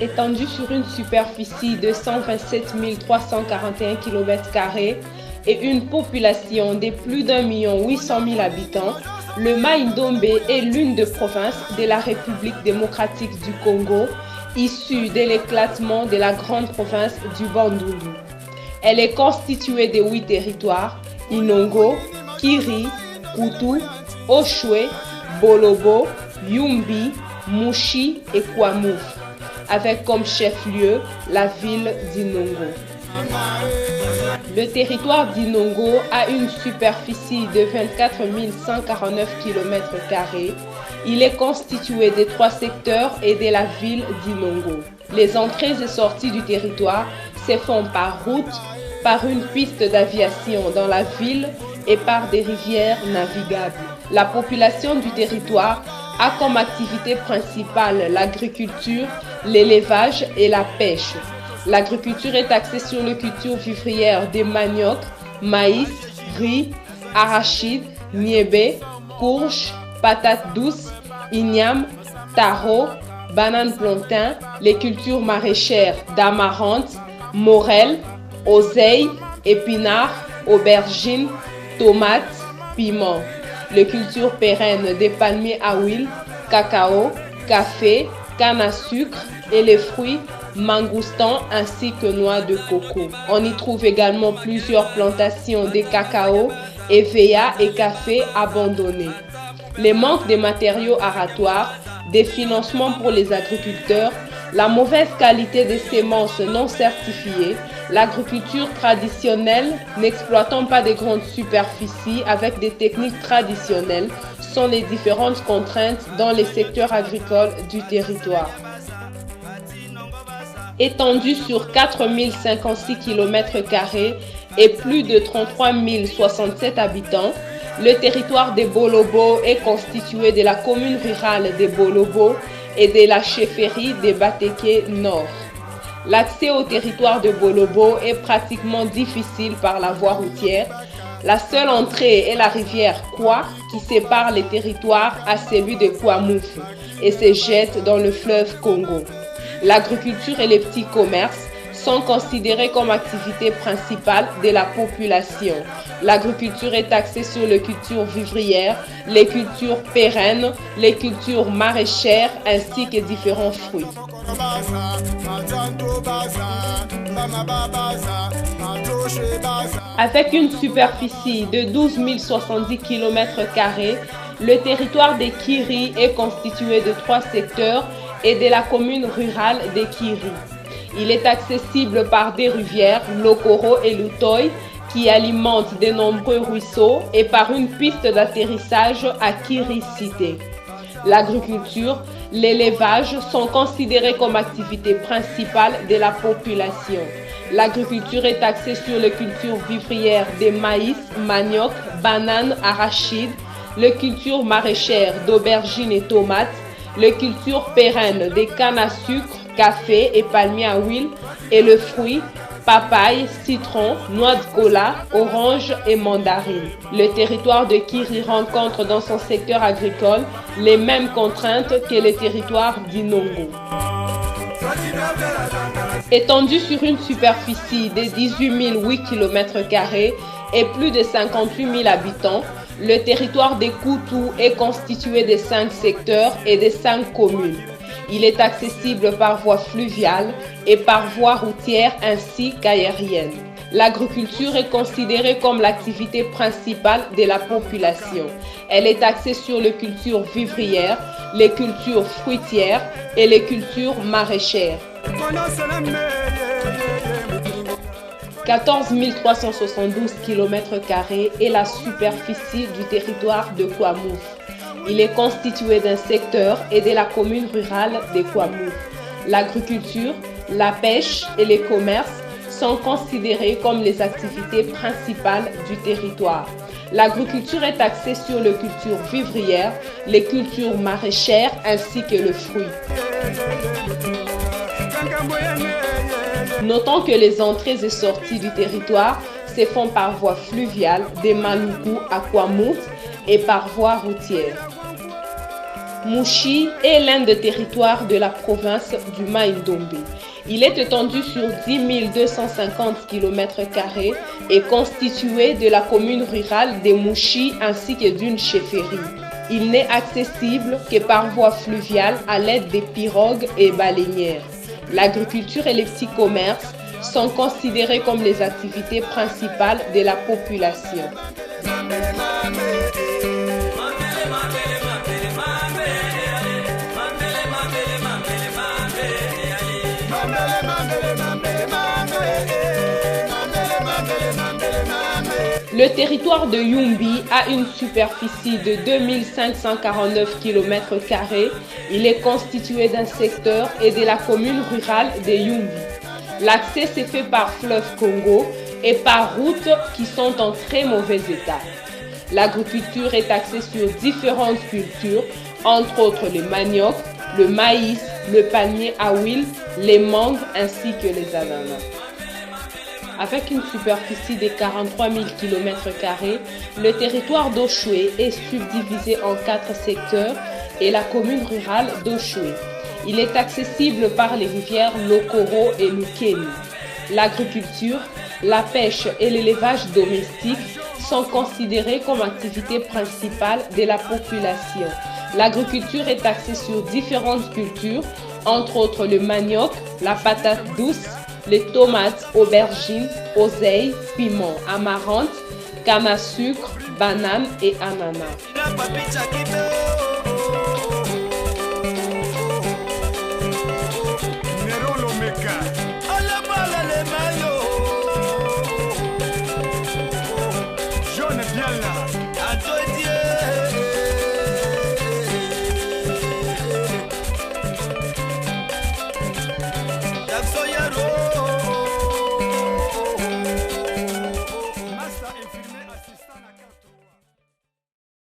Étendu sur une superficie de 127 341 km² et une population de plus d'1,8 million habitants, le Mai-Ndombe est l'une des provinces de la République démocratique du Congo, issue de l'éclatement de la grande province du Bandundu. Elle est constituée de 8 territoires: Inongo, Kiri, Kutu, Oshwe, Bolobo, Yumbi, Mushi et Kwamouf, avec comme chef-lieu la ville d'Inongo. Le territoire d'Inongo a une superficie de 24 149 km². Il est constitué de 3 secteurs et de la ville d'Inongo. Les entrées et sorties du territoire se font par route, par une piste d'aviation dans la ville et par des rivières navigables. La population du territoire a comme activité principale l'agriculture, l'élevage et la pêche. L'agriculture est axée sur les cultures vivrières des manioc, maïs, riz, arachide, niébé, courge, patates douces, igname, taro, banane plantain, les cultures maraîchères d'amarante, morel, oseille, épinards, aubergines, tomates, piments. Les cultures pérennes des palmiers à huile, cacao, café, canne à sucre et les fruits mangoustans ainsi que noix de coco. On y trouve également plusieurs plantations de cacao, évea et café abandonnés. Les manques de matériaux aratoires, des financements pour les agriculteurs, la mauvaise qualité des semences non certifiées, l'agriculture traditionnelle n'exploitant pas de grandes superficies avec des techniques traditionnelles sont les différentes contraintes dans les secteurs agricoles du territoire. Étendu sur 4 056 km² et plus de 33 067 habitants, le territoire de Bolobo est constitué de la commune rurale de Bolobo et de la chefferie de Bateke Nord. L'accès au territoire de Bolobo est pratiquement difficile par la voie routière. La seule entrée est la rivière Kwa qui sépare les territoires à celui de Kwamouf et se jette dans le fleuve Congo. L'agriculture et les petits commerces sont considérés comme activité principale de la population. L'agriculture est axée sur les cultures vivrières, les cultures pérennes, les cultures maraîchères ainsi que différents fruits. Avec une superficie de 12 070 km², le territoire de Kiri est constitué de 3 secteurs et de la commune rurale de Kiri. Il est accessible par des rivières, Lokoro et Lutoy, qui alimentent de nombreux ruisseaux, et par une piste d'atterrissage à Kiri Cité. L'agriculture, l'élevage sont considérés comme activité principale de la population. L'agriculture est axée sur les cultures vivrières des maïs, manioc, bananes, arachides, les cultures maraîchères d'aubergines et tomates, les cultures pérennes des cannes à sucre, café et palmiers à huile, et le fruit, papaye, citron, noix de cola, orange et mandarine. Le territoire de Kiri rencontre dans son secteur agricole les mêmes contraintes que le territoire d'Inongo. Étendu sur une superficie de 18 008 km² et plus de 58 000 habitants, le territoire de Kutu est constitué de 5 secteurs et de 5 communes. Il est accessible par voie fluviale et par voie routière ainsi qu'aérienne. L'agriculture est considérée comme l'activité principale de la population. Elle est axée sur les cultures vivrières, les cultures fruitières et les cultures maraîchères. 14 372 km² est la superficie du territoire de Kwamouf. Il est constitué d'un secteur et de la commune rurale de Kwamouf. L'agriculture, la pêche et les commerces sont considérés comme les activités principales du territoire. L'agriculture est axée sur les cultures vivrières, les cultures maraîchères ainsi que le fruit. Notons que les entrées et sorties du territoire se font par voie fluviale de Maluku à Kwamouf et par voie routière. Mouchi est l'un des territoires de la province du Mai-Ndombe. Il est étendu sur 10 250 km² et constitué de la commune rurale de Mouchi ainsi que d'une chefferie. Il n'est accessible que par voie fluviale à l'aide des pirogues et baleinières. L'agriculture et les petits commerces sont considérés comme les activités principales de la population. Le territoire de Yumbi a une superficie de 2549 km². Il est constitué d'un secteur et de la commune rurale de Yumbi. L'accès s'est fait par fleuve Congo et par routes qui sont en très mauvais état. L'agriculture est axée sur différentes cultures, entre autres le manioc, le maïs, le palmier à huile, les mangues ainsi que les ananas. Avec une superficie de 43 000 km², le territoire d'Oshwe est subdivisé en 4 secteurs et la commune rurale d'Oshwe. Il est accessible par les rivières Lokoro et Lukeni. L'agriculture, la pêche et l'élevage domestique sont considérés comme activités principales de la population. L'agriculture est axée sur différentes cultures, entre autres le manioc, la patate douce, les tomates, aubergines, oseilles, piments, amaranth, canne à sucre, bananes et ananas.